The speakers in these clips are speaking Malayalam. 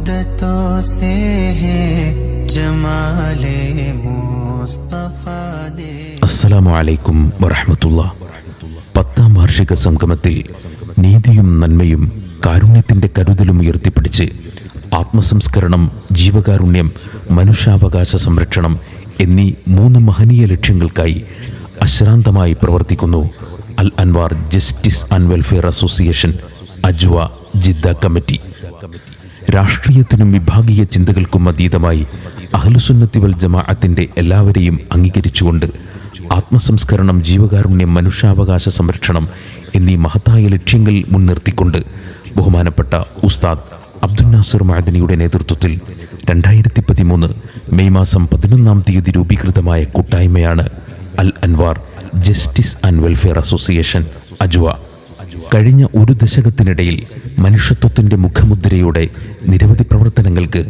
मुद्दतों से है जमाले मुस्तफा दे. അസ്സലാമു അലൈക്കും വറഹ്മത്തുള്ളാഹ്. 10ാം വാർഷിക സംഗമത്തിൽ നീതിയും നന്മയും കാരുണ്യത്തിന്റെ കരുതലും ഉയർത്തിപ്പിടിച്ച് ആത്മസംസ്കരണം, ജീവകാരുണ്യം, മനുഷ്യാവകാശ സംരക്ഷണം എന്നീ 3 മഹനീയ ലക്ഷ്യങ്ങൾക്കായി അശ്രാന്തമായി പ്രവർത്തിക്കുന്നു Al Anwar justice and welfare association അജ്വ ജിദ്ദ കമ്മിറ്റി. രാഷ്ട്രീയത്തിനും വിഭാഗീയ ചിന്തകൾക്കും അതീതമായി അഹ്ലുസുന്നത്തി വൽ ജമാഅത്തിന്റെ എല്ലാവരെയും അംഗീകരിച്ചുകൊണ്ട് ആത്മസംസ്കരണം, ജീവകാരുണ്യം, മനുഷ്യാവകാശ സംരക്ഷണം എന്നീ മഹത്തായ ലക്ഷ്യങ്ങൾ മുൻനിർത്തിക്കൊണ്ട് ബഹുമാനപ്പെട്ട ഉസ്താദ് അബ്ദുൽ നാസർ മഅദനിയുടെ നേതൃത്വത്തിൽ 2013 മെയ് മാസം 11-ാം തീയതി രൂപീകൃതമായ കൂട്ടായ്മയാണ് Al Anwar justice and welfare association അജ്വ. കഴിഞ്ഞ ഒരു ദശകത്തിനിടയിൽ മനുഷ്യത്വത്തിന്റെ മുഖമുദ്രയോടെ നിരവധി പ്രവർത്തനങ്ങൾക്ക്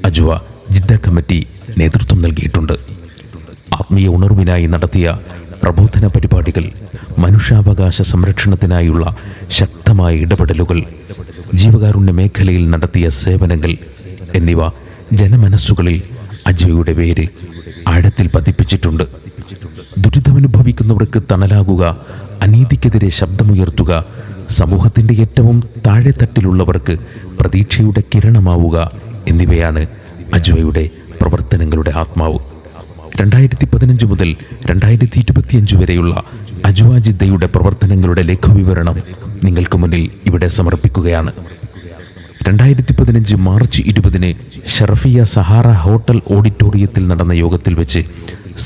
അജ്വ ജിദ്ദ കമ്മിറ്റി നേതൃത്വം നൽകിയിട്ടുണ്ട്. ആത്മീയ ഉണർവിനായി നടത്തിയ പ്രബോധന പരിപാടികൾ, മനുഷ്യാവകാശ സംരക്ഷണത്തിനായുള്ള ശക്തമായ ഇടപെടലുകൾ, ജീവകാരുണ്യ മേഖലയിൽ നടത്തിയ സേവനങ്ങൾ എന്നിവ ജനമനസ്സുകളിൽ അജ്വയുടെ പേര് ആഴത്തിൽ പതിപ്പിച്ചിട്ടുണ്ട്. ദുരിതമനുഭവിക്കുന്നവർക്ക് തണലാകുക, അനീതിക്കെതിരെ ശബ്ദമുയർത്തുക, സമൂഹത്തിൻ്റെ ഏറ്റവും താഴെത്തട്ടിലുള്ളവർക്ക് പ്രതീക്ഷയുടെ കിരണമാവുക എന്നിവയാണ് അജ്വയുടെ പ്രവർത്തനങ്ങളുടെ ആത്മാവ്. 2015 മുതൽ 2025 വരെയുള്ള അജ്വ ജിദ്ദയുടെ പ്രവർത്തനങ്ങളുടെ ലഘുവിവരണം നിങ്ങൾക്ക് മുന്നിൽ ഇവിടെ സമർപ്പിക്കുകയാണ്. 2015 മാർച്ച് 20 ഷറഫിയ സഹാറ ഹോട്ടൽ ഓഡിറ്റോറിയത്തിൽ നടന്ന യോഗത്തിൽ വെച്ച്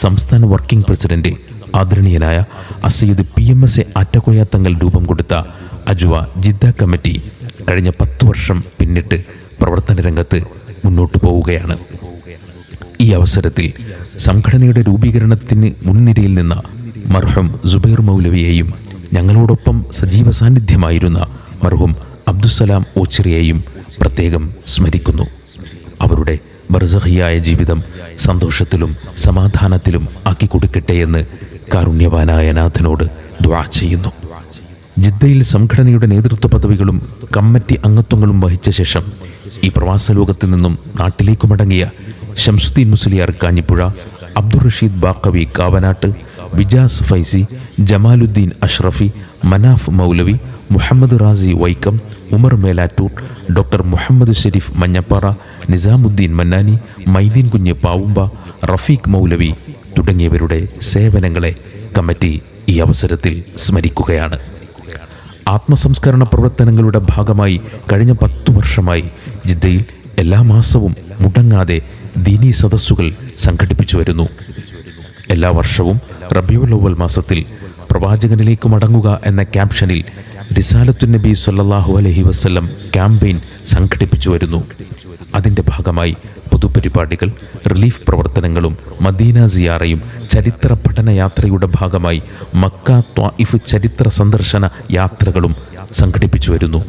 സംസ്ഥാന വർക്കിംഗ് പ്രസിഡന്റ് ആദരണീയനായ അസയ്യിദ് PMSA ആറ്റക്കോയ തങ്ങൾ രൂപം കൊടുത്ത അജ്വ ജിദ്ദ കമ്മിറ്റി കഴിഞ്ഞ 10 വർഷം പിന്നിട്ട് പ്രവർത്തന രംഗത്ത് മുന്നോട്ടു പോവുകയാണ്. ഈ അവസരത്തിൽ സംഘടനയുടെ രൂപീകരണത്തിന് മുൻനിരയിൽ നിന്ന മർഹൂം സുബൈർ മൗലവിയെയും ഞങ്ങളോടൊപ്പം സജീവ സാന്നിധ്യമായിരുന്ന മർഹൂം അബ്ദുസ്സലാം ഓച്ചിറിയെയും പ്രത്യേകം സ്മരിക്കുന്നു. അവരുടെ ബർസഖിയായ ജീവിതം സന്തോഷത്തിലും സമാധാനത്തിലും ആക്കിക്കൊടുക്കട്ടെ എന്ന് കാരുണ്യവാനായ നാഥനോട് ദുആ ചെയ്യുന്നു. ജിദ്ദയിൽ സംഘടനയുടെ നേതൃത്വ പദവികളും കമ്മിറ്റി അംഗത്വങ്ങളും വഹിച്ച ശേഷം ഈ പ്രവാസ ലോകത്തിൽ നിന്നും നാട്ടിലേക്ക് മടങ്ങിയ ശംസുദ്ദീൻ മുസ്ലിയാർ കാഞ്ഞിപ്പുഴ, അബ്ദുൾ റഷീദ് ബാക്കവി കാവനാട്ട്, വിജാസ് ഫൈസി, ജമാലുദ്ദീൻ അഷ്റഫി, മനാഫ് മൗലവി, മുഹമ്മദ് റാസി വൈക്കം, ഉമർ മേലാറ്റൂർ, ഡോക്ടർ മുഹമ്മദ് ഷെരീഫ് മഞ്ഞപ്പാറ, നിസാമുദ്ദീൻ മന്നാനി, മൈദീൻ കുഞ്ഞ് പാവുമ്പ, റഫീഖ് മൗലവി തുടങ്ങിയവരുടെ സേവനങ്ങളെ കമ്മിറ്റി ഈ അവസരത്തിൽ സ്മരിക്കുകയാണ്. ആത്മസംസ്കരണ പ്രവർത്തനങ്ങളുടെ ഭാഗമായി കഴിഞ്ഞ 10 വർഷമായി ജിദ്ദയിൽ എല്ലാ മാസവും മുടങ്ങാതെ ദീനീ സദസ്സുകൾ സംഘടിപ്പിച്ചു വരുന്നു. എല്ലാ വർഷവും റബീഉൽ അവ്വൽ മാസത്തിൽ പ്രവാചകനിലേക്ക് മടങ്ങുക എന്ന ക്യാപ്ഷനിൽ റിസാലത്തുൻ നബി സല്ലല്ലാഹു അലൈഹി വസല്ലം ക്യാമ്പയിൻ സംഘടിപ്പിച്ചു വരുന്നു. അതിൻ്റെ ഭാഗമായി പൊതുപരിപാടികൾ, റിലീഫ് പ്രവർത്തനങ്ങളും മദീന സിയാറയും ചരിത്ര പഠന യാത്രയുടെ ഭാഗമായി മക്ക, ത്വായിഫ് ചരിത്ര സന്ദർശന യാത്രകളും സംഘടിപ്പിച്ചു വരുന്നു.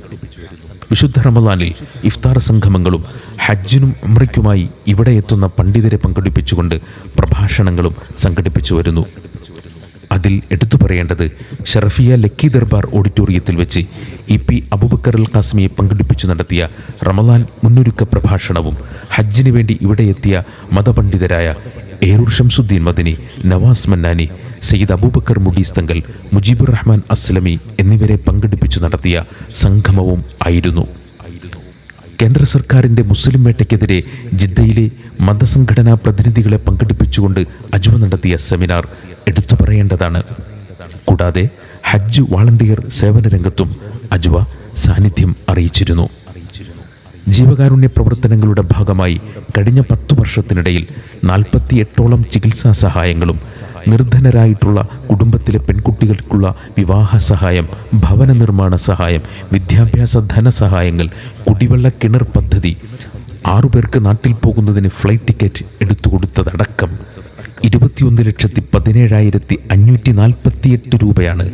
വിശുദ്ധ റമദാനിൽ ഇഫ്താർ സംഗമങ്ങളും ഹജ്ജിനും ഉംറയ്ക്കുമായി ഇവിടെ എത്തുന്ന പണ്ഡിതരെ പങ്കെടുപ്പിച്ചുകൊണ്ട് പ്രഭാഷണങ്ങളും സംഘടിപ്പിച്ചു വരുന്നു. അതിൽ എടുത്തു പറയേണ്ടത് ഷറഫിയ ലക്കി ദർബാർ ഓഡിറ്റോറിയത്തിൽ വെച്ച് EP അബൂബക്കർ അൽ ഖാസിമിയെ പങ്കെടുപ്പിച്ചു നടത്തിയ റമദാൻ മുന്നൊരുക്ക പ്രഭാഷണവും ഹജ്ജിന് വേണ്ടി ഇവിടെ എത്തിയ മതപണ്ഡിതരായ ഏരൂർ ഷംസുദ്ദീൻ മദനി, നവാസ് മന്നാനി, സയ്യിദ് അബൂബക്കർ മുഡീസ് തങ്ങൾ, മുജീബുർ റഹ്മാൻ അസ്ലമി എന്നിവരെ പങ്കെടുപ്പിച്ചു നടത്തിയ സംഗമവും ആയിരുന്നു. കേന്ദ്ര സർക്കാരിൻ്റെ മുസ്ലിം വേട്ടയ്ക്കെതിരെ ജിദ്ദയിലെ മതസംഘടനാ പ്രതിനിധികളെ പങ്കെടുപ്പിച്ചുകൊണ്ട് അജ്വ നടത്തിയ സെമിനാർ എടുത്തു പറയേണ്ടതാണ്. കൂടാതെ ഹജ്ജ് വാളണ്ടിയർ സേവന രംഗത്തും അജ്വ സാന്നിധ്യം അറിയിച്ചിരുന്നു. ജീവകാരുണ്യ പ്രവർത്തനങ്ങളുടെ ഭാഗമായി കഴിഞ്ഞ 10 വർഷത്തിനിടയിൽ 48ഓളം ചികിത്സാ സഹായങ്ങളും, നിർധനരായിട്ടുള്ള കുടുംബത്തിലെ പെൺകുട്ടികൾക്കുള്ള വിവാഹ സഹായം, ഭവന നിർമ്മാണ സഹായം, വിദ്യാഭ്യാസ ധനസഹായങ്ങൾ, കുടിവെള്ള കിണർ പദ്ധതി, 6 പേർക്ക് നാട്ടിൽ പോകുന്നതിന് ഫ്ലൈറ്റ് ടിക്കറ്റ് എടുത്തുകൊടുത്തതടക്കം 21,17,548 രൂപയാണ്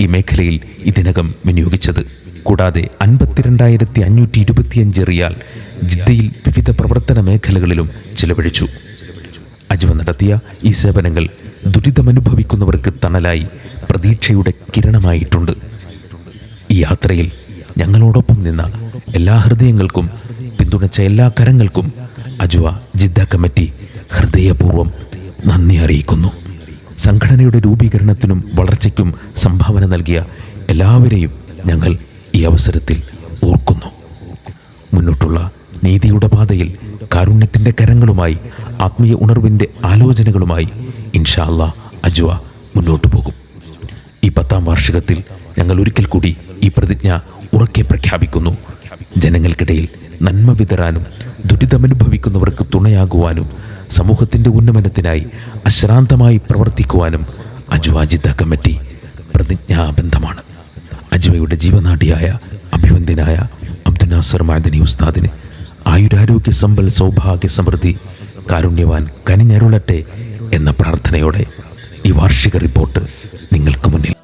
ഈ മേഖലയിൽ ഇതിനകം വിനിയോഗിച്ചത്. കൂടാതെ 52,525 റിയാൽ ജിദ്ദയിൽ വിവിധ പ്രവർത്തന മേഖലകളിലും ചിലവഴിച്ചു. അജ്വ നടത്തിയ ഈ സേവനങ്ങൾ ദുരിതമനുഭവിക്കുന്നവർക്ക് തണലായി പ്രതീക്ഷയുടെ കിരണമായിട്ടുണ്ട്. ഈ യാത്രയിൽ ഞങ്ങളോടൊപ്പം നിന്ന എല്ലാ ഹൃദയങ്ങൾക്കും പിന്തുണച്ച എല്ലാ കരങ്ങൾക്കും അജ്വ ജിദ്ദ കമ്മിറ്റി ഹൃദയപൂർവ്വം നന്ദി അറിയിക്കുന്നു. സംഘടനയുടെ രൂപീകരണത്തിനും വളർച്ചയ്ക്കും സംഭാവന നൽകിയ എല്ലാവരെയും ഞങ്ങൾ ഈ അവസരത്തിൽ ഓർക്കുന്നു. മുന്നോട്ടുള്ള നീതിയുടെ പാതയിൽ കാരുണ്യത്തിൻ്റെ കരങ്ങളുമായി, ആത്മീയ ഉണർവിൻ്റെ ആലോചനകളുമായി ഇൻഷാ അല്ലാഹ് അജ്വ മുന്നോട്ടു പോകും. ഈ 10ാം വാർഷികത്തിൽ ഞങ്ങൾ ഒരിക്കൽ കൂടി ഈ പ്രതിജ്ഞ ഉറക്കെ പ്രഖ്യാപിക്കുന്നു. ജനങ്ങൾക്കിടയിൽ നന്മ വിതരാനും ദുരിതമനുഭവിക്കുന്നവർക്ക് തുണയാകുവാനും സമൂഹത്തിൻ്റെ ഉന്നമനത്തിനായി അശ്രാന്തമായി പ്രവർത്തിക്കുവാനും അജ്വ ജിദ്ദ കമ്മിറ്റി പ്രതിജ്ഞാബദ്ധമാണ്. അജ്വയുടെ ജീവനാഡിയായ അഭിവന്ദ്യനായ അബ്ദുൽ നാസർ മഅദനി ഉസ്താദിന് ആയുരാരോഗ്യ സമ്പൽ സൗഭാഗ്യ സമൃദ്ധി കാരുണ്യവാൻ കനിഞ്ഞരുളട്ടെ എന്ന പ്രാർത്ഥനയോടെ ഈ വാർഷിക റിപ്പോർട്ട് നിങ്ങൾക്ക് മുന്നിൽ